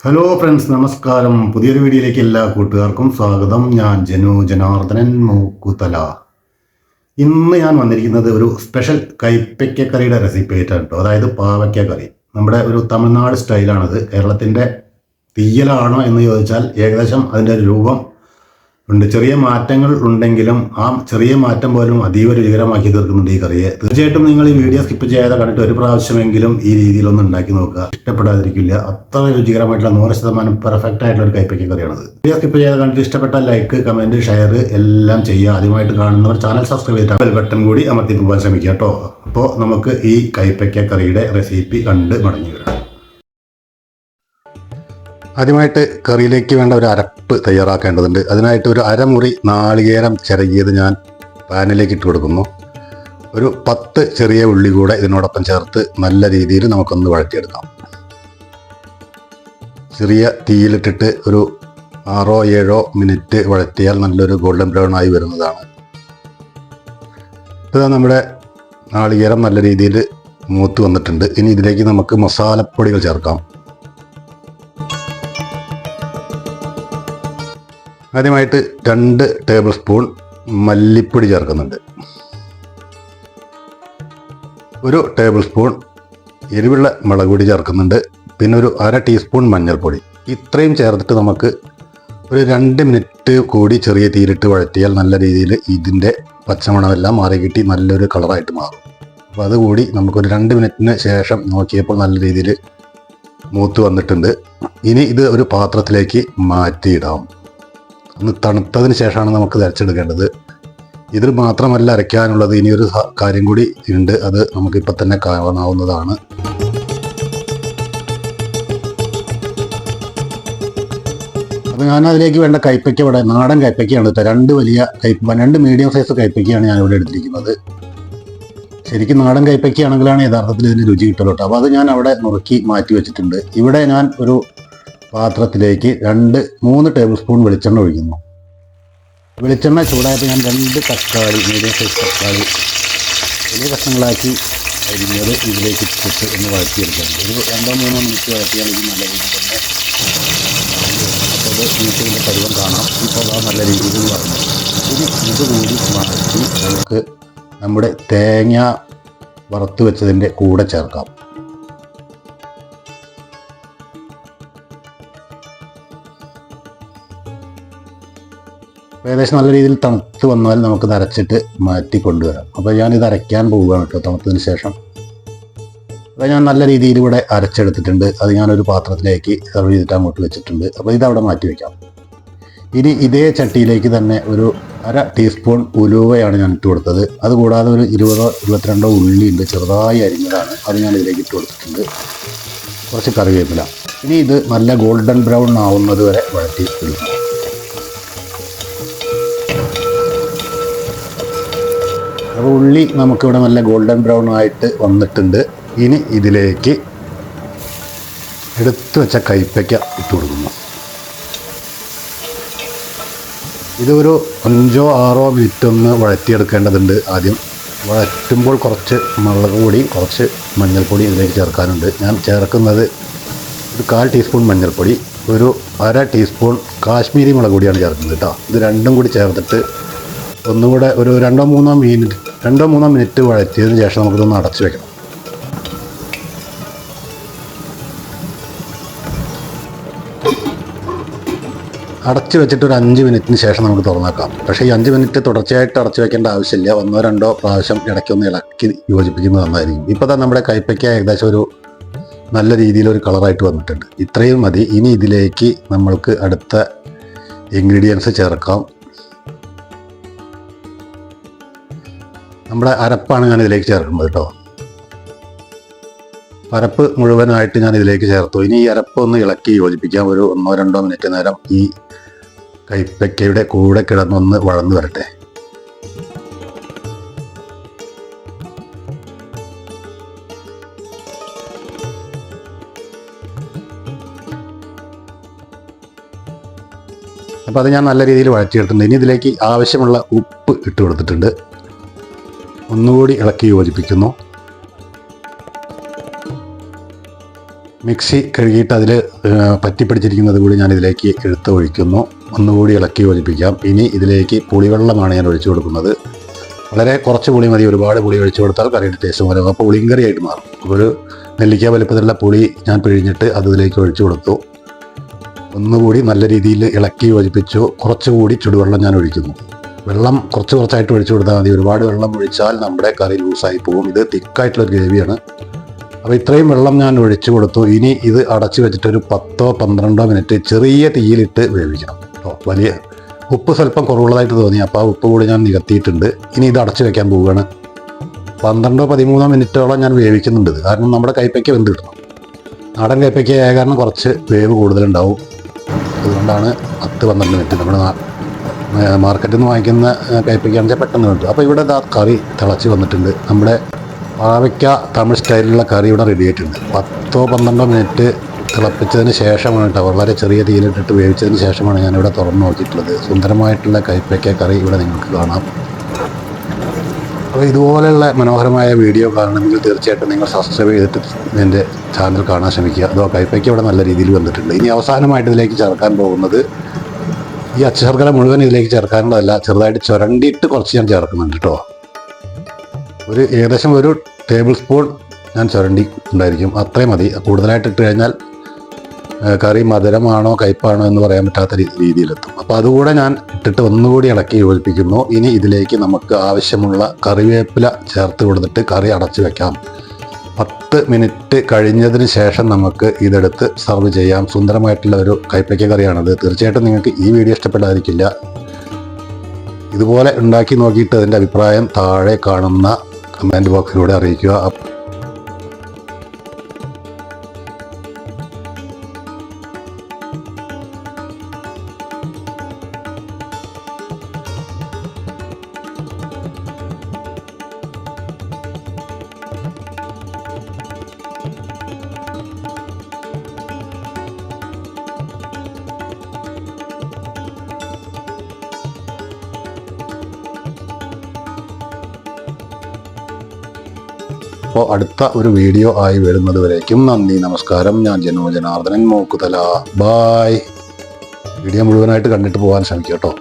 Hello friends, നമസ്കാരം. പുതിയൊരു വീഡിയോയിലേക്ക് എല്ലാ കൂട്ടുകാർക്കും സ്വാഗതം. ഞാൻ ജനാർദ്ദനൻ മൂക്കുതല. ഇന്ന് ഞാൻ വന്നിരിക്കുന്നത് ഒരു സ്പെഷ്യൽ കൈപ്പയ്ക്ക കറിയുടെ റെസിപ്പി ആയിട്ടാണ് കേട്ടോ. അതായത് പാവയ്ക്ക കറി. നമ്മുടെ ഒരു തമിഴ്നാട് സ്റ്റൈലാണത്. കേരളത്തിൻ്റെ തീയലാണോ എന്ന് ചോദിച്ചാൽ ഏകദേശം അതിൻ്റെ രൂപം ഉണ്ട്. ചെറിയ മാറ്റങ്ങൾ ഉണ്ടെങ്കിലും ആ ചെറിയ മാറ്റം പോലും അതീവ രുചികരമാക്കി തീർക്കുന്നുണ്ട് ഈ കറിയെ. തീർച്ചയായിട്ടും നിങ്ങൾ ഈ വീഡിയോ സ്കിപ്പ് ചെയ്യാതെ കണ്ടിട്ട് ഒരു പ്രാവശ്യമെങ്കിലും ഈ രീതിയിലൊന്ന് ഉണ്ടാക്കി നോക്കുക. ഇഷ്ടപ്പെടാതിരിക്കില്ല. അത്ര രുചികരമായിട്ടുള്ള 100% പെർഫെക്റ്റ് ആയിട്ടുള്ള ഒരു കൈപ്പയ്ക്ക കറിയാണത്. വീഡിയോ സ്കിപ്പ് ചെയ്യാതെ കണ്ടിട്ട് ഇഷ്ടപ്പെട്ട ലൈക്ക്, കമൻറ്റ്, ഷെയർ എല്ലാം ചെയ്യുക. ആദ്യമായിട്ട് കാണുന്നവർ ചാനൽ സബ്സ്ക്രൈബ് ചെയ്തിട്ട് ബെൽ ബട്ടൺ കൂടി അമർത്തി പോകാൻ ശ്രമിക്കുക കേട്ടോ. അപ്പോൾ നമുക്ക് ഈ കൈപ്പയ്ക്ക കറിയുടെ റെസിപ്പി കണ്ട് മടങ്ങി വരാം. ആദ്യമായിട്ട് കറിയിലേക്ക് വേണ്ട ഒരു അരപ്പ് തയ്യാറാക്കേണ്ടതുണ്ട്. അതിനായിട്ട് ഒരു അരമുറി നാളികേരം ചിരകിയത് ഞാൻ പാനിലേക്ക് ഇട്ട് കൊടുക്കുന്നു. ഒരു 10 ചെറിയ ഉള്ളി കൂടെ ഇതിനോടൊപ്പം ചേർത്ത് നല്ല രീതിയിൽ നമുക്കൊന്ന് വഴറ്റിയെടുക്കാം. ചെറിയ തീയിലിട്ടിട്ട് ഒരു 6-7 മിനിറ്റ് വഴറ്റിയാൽ നല്ലൊരു ഗോൾഡൻ ബ്രൗൺ ആയി വരുന്നതാണ്. ഇതാ നമ്മുടെ നാളികേരം നല്ല രീതിയിൽ മൂത്ത് വന്നിട്ടുണ്ട്. ഇനി ഇതിലേക്ക് നമുക്ക് മസാലപ്പൊടികൾ ചേർക്കാം. ആദ്യമായിട്ട് 2 ടേബിൾ സ്പൂൺ മല്ലിപ്പൊടി ചേർക്കുന്നുണ്ട്. 1 ടേബിൾ സ്പൂൺ എരിവുള്ള മുളക് പൊടി ചേർക്കുന്നുണ്ട്. പിന്നെ ഒരു 1/2 ടീസ്പൂൺ മഞ്ഞൾപ്പൊടി. ഇത്രയും ചേർത്തിട്ട് നമുക്ക് ഒരു 2 മിനിറ്റ് കൂടി ചെറിയ തീയിലിട്ട് വഴറ്റിയാൽ നല്ല രീതിയിൽ ഇതിൻ്റെ പച്ചമണമെല്ലാം മാറി കിട്ടി നല്ലൊരു കളറായിട്ട് മാറും. അപ്പോൾ അതുകൂടി നമുക്കൊരു 2 മിനിറ്റിന് ശേഷം നോക്കിയപ്പോൾ നല്ല രീതിയിൽ മൂത്ത് വന്നിട്ടുണ്ട്. ഇനി ഇത് ഒരു പാത്രത്തിലേക്ക് മാറ്റിയിടാം. ഒന്ന് തണുത്തതിന് ശേഷമാണ് നമുക്ക് അരച്ചെടുക്കേണ്ടത്. ഇതിൽ മാത്രമല്ല അരയ്ക്കാനുള്ളത്, ഇനിയൊരു കാര്യം കൂടി ഉണ്ട്. അത് നമുക്കിപ്പോൾ തന്നെ കാണാവുന്നതാണ്. അപ്പോൾ ഞാൻ അതിലേക്ക് വേണ്ട കൈപ്പയ്ക്ക ഇവിടെ നാടൻ കൈപ്പയ്ക്കയാണ് കേട്ടോ. 2 മീഡിയം സൈസ് കൈപ്പയ്ക്കയാണ് ഞാനിവിടെ എടുത്തിരിക്കുന്നത്. ശരിക്കും നാടൻ കൈപ്പയ്ക്കയാണെങ്കിലാണ് യഥാർത്ഥത്തിൽ ഇതിന് രുചി കിട്ടുള്ളൂ കേട്ടോ. അപ്പോൾ അത് ഞാൻ അവിടെ നുറുക്കി മാറ്റി വെച്ചിട്ടുണ്ട്. ഇവിടെ ഞാൻ ഒരു പാത്രത്തിലേക്ക് 3 ടേബിൾ സ്പൂൺ വെളിച്ചെണ്ണ ഒഴിക്കുന്നു. വെളിച്ചെണ്ണ ചൂടായപ്പോൾ ഞാൻ 2 തക്കാളി, മീഡിയം സൈസ് തക്കാളി വലിയ കഷ്ണങ്ങളാക്കി അരിഞ്ഞത് ഇതിലേക്ക് ഇട്ടിട്ട് ഒന്ന് വഴറ്റിയെടുക്കുന്നുണ്ട്. ഒരു 2-3 മിനിറ്റ് വഴറ്റിയാൽ ഇത് നല്ല രീതിയിൽ തന്നെ. അപ്പോൾ അത് നീട്ടിൻ്റെ പരുവം കാണാം. ഇപ്പോൾ ആ നല്ല രീതിയിൽ വരണം. ഇനി ഇതുകൂടി മാറ്റി നമുക്ക് നമ്മുടെ തേങ്ങ വറുത്ത് വെച്ചതിൻ്റെ കൂടെ ചേർക്കാം. ഏകദേശം നല്ല രീതിയിൽ തണുത്ത് വന്നാൽ നമുക്കിത് അരച്ചിട്ട് മാറ്റി കൊണ്ടുവരാം. അപ്പോൾ ഞാനിത് അരയ്ക്കാൻ പോവുകയാണ് കേട്ടോ. തണുത്തതിന് ശേഷം അപ്പോൾ ഞാൻ നല്ല രീതിയിൽ ഇവിടെ അരച്ചെടുത്തിട്ടുണ്ട്. അത് ഞാനൊരു പാത്രത്തിലേക്ക് സെർവ് ചെയ്തിട്ട് അങ്ങോട്ട് വെച്ചിട്ടുണ്ട്. അപ്പോൾ ഇതവിടെ മാറ്റി വയ്ക്കാം. ഇനി ഇതേ ചട്ടിയിലേക്ക് തന്നെ ഒരു 1/2 ടീസ്പൂൺ ഉലുവയാണ് ഞാൻ ഇട്ട് കൊടുത്തത്. അതുകൂടാതെ ഒരു 20-22 ഉള്ളി ഉണ്ട്, ചെറുതായി അരിഞ്ഞതാണ്. അത് ഞാൻ ഇതിലേക്ക് ഇട്ട് കൊടുത്തിട്ടുണ്ട്. കുറച്ച് കറിവേപ്പില. ഇനി ഇത് നല്ല ഗോൾഡൻ ബ്രൗൺ ആവുന്നത് വരെ വഴറ്റി എടുക്കും. അപ്പോൾ ഉള്ളി നമുക്കിവിടെ നല്ല ഗോൾഡൻ ബ്രൗൺ ആയിട്ട് വന്നിട്ടുണ്ട്. ഇനി ഇതിലേക്ക് എടുത്തു വെച്ച കൈപ്പയ്ക്ക ഇട്ട് കൊടുക്കുന്നു. ഇതൊരു 5-6 മിനിറ്റ് ഒന്ന് വഴറ്റിയെടുക്കേണ്ടതുണ്ട്. ആദ്യം വഴറ്റുമ്പോൾ കുറച്ച് മുളക് പൊടി, കുറച്ച് മഞ്ഞൾപ്പൊടി ഇതിലേക്ക് ചേർക്കാനുണ്ട്. ഞാൻ ചേർക്കുന്നത് ഒരു 1/4 ടീസ്പൂൺ മഞ്ഞൾപ്പൊടി, ഒരു 1/2 ടീസ്പൂൺ കാശ്മീരി മുളക് പൊടിയാണ് ചേർക്കുന്നത് കേട്ടോ. ഇത് രണ്ടും കൂടി ചേർത്തിട്ട് ഒന്നുകൂടെ ഒരു 2-3 മിനിറ്റ് വഴറ്റിയതിന് ശേഷം നമുക്കിതൊന്ന് അടച്ചു വെക്കണം. അടച്ചു വെച്ചിട്ട് ഒരു 5 മിനിറ്റിന് ശേഷം നമുക്ക് തുറന്നേക്കാം. പക്ഷേ ഈ 5 മിനിറ്റ് തുടർച്ചയായിട്ട് അടച്ചു വെക്കേണ്ട ആവശ്യമില്ല. 1-2 പ്രാവശ്യം ഇടയ്ക്കൊന്ന് ഇളക്കി യോജിപ്പിക്കുന്നത് നന്നായിരിക്കും. ഇപ്പോൾ തന്നെ നമ്മുടെ കൈപ്പയ്ക്ക ഏകദേശം ഒരു നല്ല രീതിയിലൊരു കളറായിട്ട് വന്നിട്ടുണ്ട്. ഇത്രയും മതി. ഇനി ഇതിലേക്ക് നമ്മൾക്ക് അടുത്ത ഇൻഗ്രീഡിയൻസ് ചേർക്കാം. നമ്മുടെ അരപ്പാണ് ഞാൻ ഇതിലേക്ക് ചേർക്കുന്നത് കേട്ടോ. അരപ്പ് മുഴുവനായിട്ട് ഞാൻ ഇതിലേക്ക് ചേർത്തു. ഇനി ഈ അരപ്പ് ഒന്ന് ഇളക്കി യോജിപ്പിക്കാം. ഒരു 1-2 മിനിറ്റ് നേരം ഈ കൈപ്പയ്ക്കയുടെ കൂടെ കിടന്നൊന്ന് വഴന്നു വരട്ടെ. അപ്പോൾ അത് ഞാൻ നല്ല രീതിയിൽ വഴറ്റിയെടുത്തിട്ടുണ്ട്. ഇനി ഇതിലേക്ക് ആവശ്യമുള്ള ഉപ്പ് ഇട്ട് കൊടുത്തിട്ടുണ്ട്. ഒന്നുകൂടി ഇളക്കി യോജിപ്പിക്കുന്നു. മിക്സി കഴുകിയിട്ട് അതിൽ പറ്റിപ്പിടിച്ചിരിക്കുന്നത് കൂടി ഞാൻ ഇതിലേക്ക് എടുത്ത് ഒഴിക്കുന്നു. ഒന്നുകൂടി ഇളക്കി യോജിപ്പിക്കാം. ഇനി ഇതിലേക്ക് പുളിവെള്ളമാണ് ഞാൻ ഒഴിച്ചു കൊടുക്കുന്നത്. വളരെ കുറച്ച് പുളി മതി, ഒരുപാട് പുളി ഒഴിച്ചു കൊടുത്താൽ കറിയുടെ ടേസ്റ്റ് മാറും. അപ്പോൾ പുളിങ്കറിയായിട്ട് മാറും. ഒരു നെല്ലിക്ക വലുപ്പത്തിലുള്ള പുളി ഞാൻ പിഴിഞ്ഞിട്ട് അതിലേക്ക് ഒഴിച്ചു കൊടുത്തു. ഒന്നുകൂടി നല്ല രീതിയിൽ ഇളക്കി യോജിപ്പിച്ചു. കുറച്ചുകൂടി ചുടുവെള്ളം ഞാൻ ഒഴിക്കുന്നു. വെള്ളം കുറച്ചായിട്ട് ഒഴിച്ചു കൊടുത്താൽ മതി. ഒരുപാട് വെള്ളം ഒഴിച്ചാൽ നമ്മുടെ കറി ലൂസായി പോകും. ഇത് തിക്കായിട്ടുള്ളൊരു ഗ്രേവിയാണ്. അപ്പോൾ ഇത്രയും വെള്ളം ഞാൻ ഒഴിച്ചു കൊടുത്തു. ഇനി ഇത് അടച്ചു വെച്ചിട്ട് ഒരു 10-12 മിനിറ്റ് ചെറിയ തീയിലിട്ട് വേവിക്കണം. വലിയ ഉപ്പ് സ്വല്പം കുറവുള്ളതായിട്ട് തോന്നി, അപ്പോൾ ആ ഉപ്പ് കൂടി ഞാൻ നികത്തിയിട്ടുണ്ട്. ഇനി ഇത് അടച്ചു വെക്കാൻ പോവുകയാണ്. 12-13 മിനിറ്റോളം ഞാൻ വേവിക്കുന്നുണ്ട്. കാരണം നമ്മുടെ കൈപ്പയ്ക്ക് വെന്ത് കിട്ടണം. നാടൻ കൈപ്പയ്ക്ക് ആയ കാരണം കുറച്ച് വേവ് കൂടുതലുണ്ടാവും. അതുകൊണ്ടാണ് 10-12 മിനിറ്റ്. നമ്മൾ മാർക്കറ്റിൽ നിന്ന് വാങ്ങിക്കുന്ന കൈപ്പയ്ക്കാണെങ്കിൽ പെട്ടെന്ന് കിട്ടും. അപ്പോൾ ഇവിടെ കറി തിളച്ച് വന്നിട്ടുണ്ട്. നമ്മുടെ പാവയ്ക്ക തമിഴ് സ്റ്റൈലിലുള്ള കറി ഇവിടെ റെഡി ആയിട്ടുണ്ട്. 10-12 മിനിറ്റ് തിളപ്പിച്ചതിന് ശേഷമാണ് കേട്ടോ, വളരെ ചെറിയ തീയിലിട്ടിട്ട് വേവിച്ചതിന് ശേഷമാണ് ഞാനിവിടെ തുറന്ന് നോക്കിയിട്ടുള്ളത്. സുന്ദരമായിട്ടുള്ള കൈപ്പയ്ക്ക കറി ഇവിടെ നിങ്ങൾക്ക് കാണാം. അപ്പോൾ ഇതുപോലെയുള്ള മനോഹരമായ വീഡിയോ കാണണമെങ്കിൽ തീർച്ചയായിട്ടും നിങ്ങൾ സബ്സ്ക്രൈബ് ചെയ്തിട്ട് എൻ്റെ ചാനൽ കാണാൻ ശ്രമിക്കുക. അതോ കൈപ്പയ്ക്ക ഇവിടെ നല്ല രീതിയിൽ വന്നിട്ടുണ്ട്. ഇനി അവസാനമായിട്ട് ഇതിലേക്ക് ചേർക്കാൻ പോകുന്നത്, ഈ അച്ചശർക്കര മുഴുവൻ ഇതിലേക്ക് ചേർക്കാനുള്ളതല്ല, ചെറുതായിട്ട് ചുരണ്ടിയിട്ട് കുറച്ച് ഞാൻ ചേർക്കുന്നുണ്ട് കേട്ടോ. ഏകദേശം ഒരു ടേബിൾ സ്പൂൺ ഞാൻ ചുരണ്ടി ഉണ്ടായിരിക്കും, അത്രയും മതി. കൂടുതലായിട്ട് ഇട്ട് കഴിഞ്ഞാൽ കറി മധുരമാണോ കയ്പ്പാണോ എന്ന് പറയാൻ പറ്റാത്ത രീതിയിലെത്തും. അപ്പോൾ അതുകൂടെ ഞാൻ ഇട്ടിട്ട് ഒന്നുകൂടി ഇളക്കി യോജിപ്പിക്കുന്നു. ഇനി ഇതിലേക്ക് നമുക്ക് ആവശ്യമുള്ള കറിവേപ്പില ചേർത്ത് കൊടുത്തിട്ട് കറി അടച്ചു വെക്കാം. 10 മിനിറ്റ് കഴിഞ്ഞതിന് ശേഷം നമുക്ക് ഇതെടുത്ത് സർവ് ചെയ്യാം. സുന്ദരമായിട്ടുള്ള ഒരു കൈപ്പയ്ക്ക കറിയാണത്. തീർച്ചയായിട്ടും നിങ്ങൾക്ക് ഈ വീഡിയോ ഇഷ്ടപ്പെടാതിരിക്കില്ല. ഇതുപോലെ ഉണ്ടാക്കി നോക്കിയിട്ട് അതിൻ്റെ അഭിപ്രായം താഴെ കാണുന്ന കമൻറ്റ് ബോക്സിലൂടെ അറിയിക്കുക. അപ്പോൾ അടുത്ത ഒരു വീഡിയോ ആയി വരുന്നത് വരേക്കും നന്ദി, നമസ്കാരം. ഞാൻ ജനോ ജനാർദ്ദനൻ മൂക്കുതല. ബായ്. വീഡിയോ മുഴുവനായിട്ട് കണ്ടിട്ട് പോകാൻ ശ്രമിക്കുക കേട്ടോ.